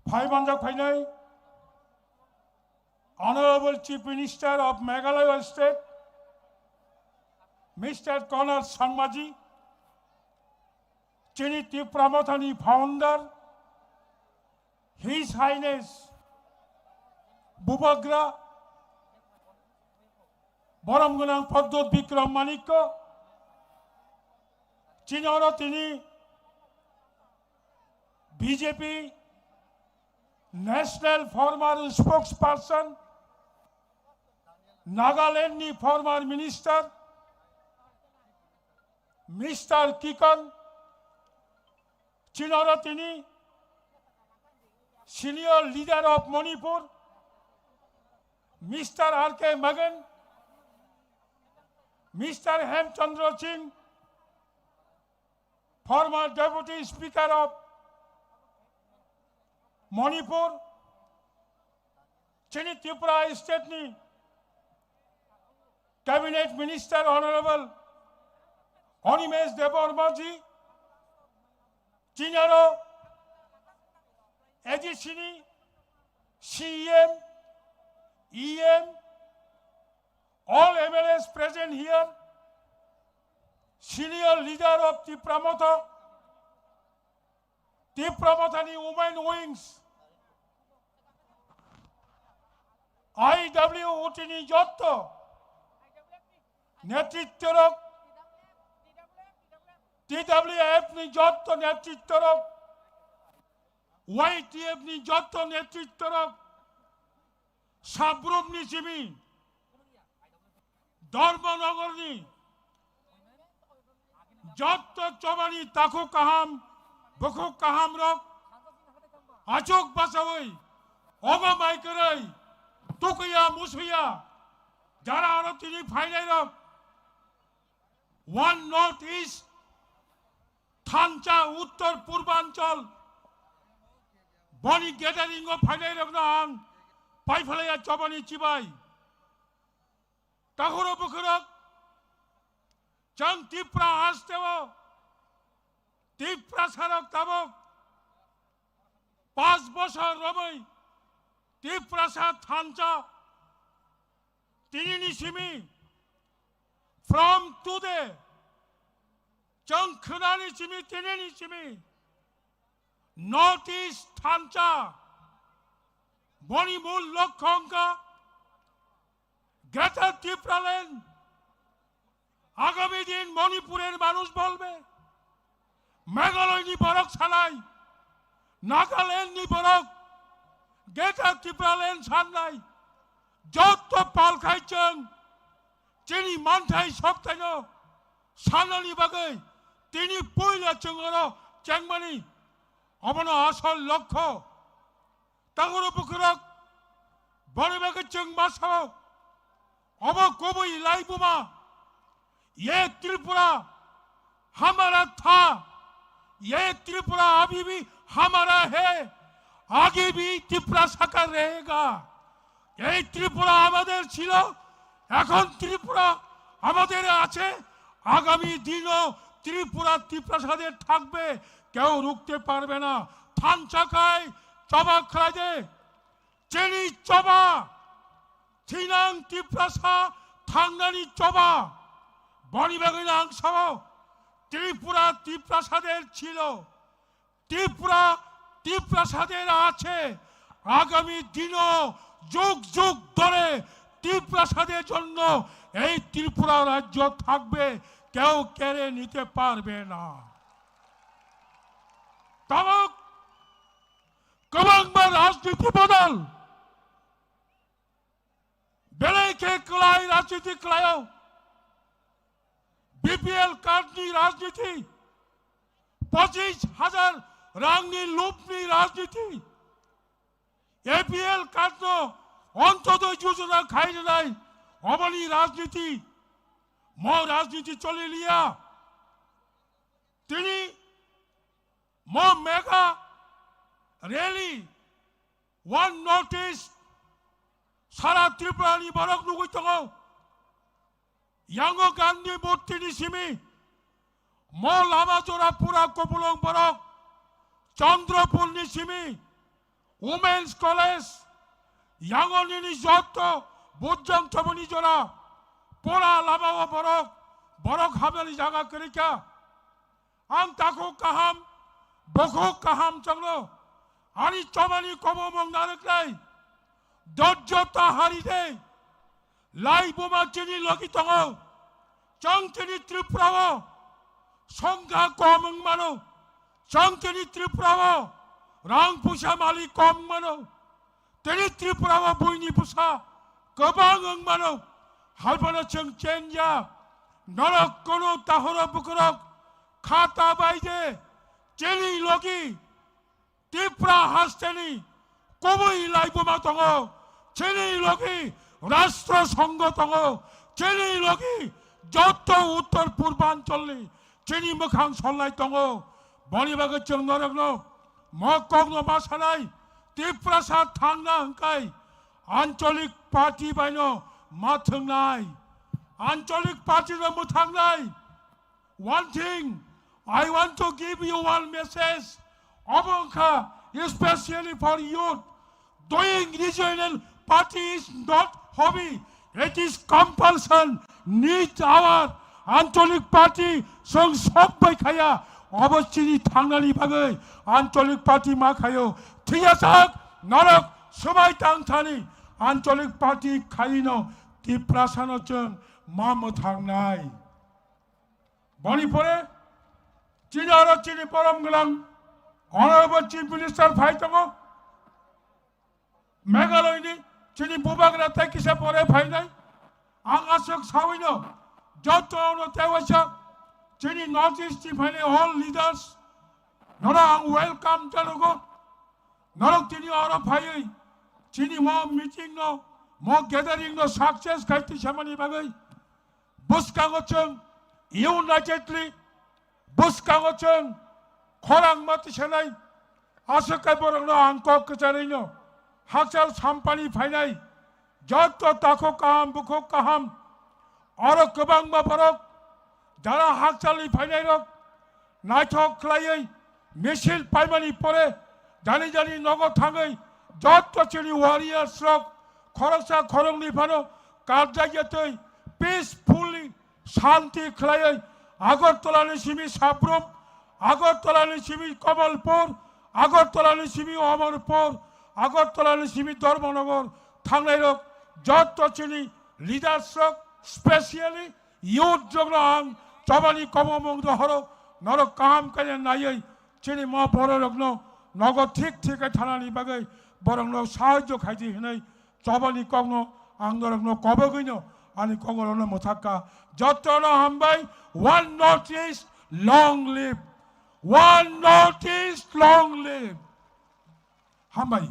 Phaibanjak Phainai, Honorable Chief Minister of Meghalaya State, Mr. Conor Sangmaji, Chini Tipramathani founder, His Highness Bubagra, Boramgunang Padot Bikram Manikko, Chinoro Tini, BJP National former spokesperson, Nagaland former minister, Mr. Kikon, Chinoro Tini, senior leader of Manipur, Mr. R.K. Magan, Mr. Hemchandra Singh, former Deputy Speaker of Manipur, Chini Tripura State ni Cabinet Minister Honorable Animesh Debarmaji, Chinaro, Edisini, CEM, EM, all MLAs present here, senior leader of Tipramotha, Tipramathani Women Wings, IW Utini Jotto, Netittorok, TWF ni Jotto Netittorok, YTF ni Jotto Netittorok, Sabrum ni Jimi, Dharmanagar ni Jotto Chobani Taku Kaham, Bukuk Kaham Rok, Achok Basawai, Oba Maikarai, Tukuya Musuya, Jara Arotini Fainai, One Northeast, Thancha Uttar Purbanchal, Boni Gathering of Fainai of Nang, Paifalaya Chobani Chibai, Tahuro Bukurak, Chang Tipra Hastevo, Tipra Sarak Tabok, Pas Bosha Robai, Tiprasa Thancha, Tininishimi, from today, Chang Khananishimi, Tininishimi, Northeast Thancha, Bonimul Lokkonga, Greater Tipraland, আগামী দিন মণিপুরের মানুষ বলবে মেঘালয় নি বরক ছালাই নাগাল্যান্ড নি বরক greater Tripuraland ছাড়লাই যত পাল খাইছেন চিনি মানথাই সপ্তাহ সানানি বাগৈ তিনি পয়লা চঙ্গর চেংমানি অবন আসল লক্ষ্য তাগর পুকুরক বড়বাগে চেংমাসাও অব কবই লাইবুমা ये त्रिपुरा हमारा था, ये त्रिपुरा अभी भी हमारा है, आगे भी त्रिपुरा साकार रहेगा। ये त्रिपुरा हमारे छिलो, এখন त्रिपुरा हमारे आचे, आगामी दिनों त्रिपुरा त्रिप्रासादे থাকবে, কেউ রুখতে পারবে না। থানচাকায় চবা খাইদে, চেনি চবা, থিনাং त्रिप्रासा, থাঙ্গানি চবা। বনিবাগিনা অংশ ত্রিপুরা ত্রিপ্রাসাদের ছিল, ত্রিপুরা ত্রিপ্রাসাদের আছে, আগামী দিনও যুগ যুগ ধরে ত্রিপ্রাসাদের জন্য এই ত্রিপুরা রাজ্য থাকবে, কেউ কেড়ে নিতে পারবে না। তবে কবাংবার রাজনীতি বদল বেলেকে কলাই রাজনীতি কলায় बीपीएल कार्डनी राजनीति 25,000 रांगनी लूपनी राजनीति एपीएल कार्डनो अंतोदय योजना खाई जाए अबनी राजनीति मो राजनीति चले लिया तिनी मो मेगा रैली वन नोटिस सारा त्रिपुरानी बरक नुगुई तगो Yango Gandhi Murti Nishimi, Mo Lama Jora Pura Kopulong Barok, Chandrapur Nishimi, Women's College, 양원인이 줬도 못정 처분이 줘라. 보라 라마와 버럭 하면이 자가 그러니까 ang takok kaham, bokok kaham changlo, ani chomani kobo mong nanaklay, dodjota haride, lai boma chini logi tongo, chong chini triprawo, songga komong mano, chong chini triprawo, rang pusa mali komong mano, teni triprawo buini pusa, kebang ang mano, halbana cheng chenja, norak kono tahora bukurok, खाता बाइजे चेली लोगी टिप्रा हास्टेनी कोबई लाइबोमा तंगो चेली लोगी राष्ट्र संघ तंगो चेली लोगी जत्तो उत्तर पूर्वांचलनी चेनी मखां सल्लाय तंगो बनिबागो जों नरगनो मकगनो मासानाय टिप्रासा थांना हंकाय आंचलिक पार्टी बायनो माथोंनाय आंचलिक पार्टी नो मुथांनाय one thing I want to give you one message, Abanka, especially for youth. Doing regional party is not hobby. It is compulsion. Need our Antolik party. Song sok by kaya. Obachini tangali bagay. Antolik party makayo. Tiyasak narak sumay tang tani. Antolik party kaino. Tiprasano chung mamo tangnay. Manipore. Chini aro chini param gelang, honorable chief minister Phaitong, Meghalaya ni chini bubagra tekisa pore Phainai, ang asok sawino, joto ono tewasa, chini northeast Phainai all leaders, nora ang welcome jalogo, norok chini aro Phai, chini mo meeting no, mo gathering no success kaiti samani bagay, buskangochong, unitedly. Buskangochong, korang mati senay, asakay borong no angkok kecarinyo, haksal sampani Phainai, jatto takok kaham, bukok kaham, aro kebang mabarok, jara haksali Phainai rok, naitok klayay, misil paimani pore, jani nogo thangay, jatto chini warriors rok, koroksa korong ni pano, karjayatoy, peacefully, shanti klayay, আগরতলানি সিমি সাব্রম আগরতলানি সিমি কমলপুর আগরতলানি সিমি অমরপুর আগরতলানি সিমি ধর্মনগর থাংনাইরক যত চিনি লিডারসক স্পেশালি ইউথ জগ্রাং জবানি কমমং হর নরক কাম কানে নাইই চিনি ম বড়রগ্ন নগ ঠিক ঠিক থানানি বাগৈ বরংন সাহায্য খাইজি হनै জবানি কগ্ন আংদরগ্ন কবগৈন ani kongorono mothaka jottono hambai one notice long live hambai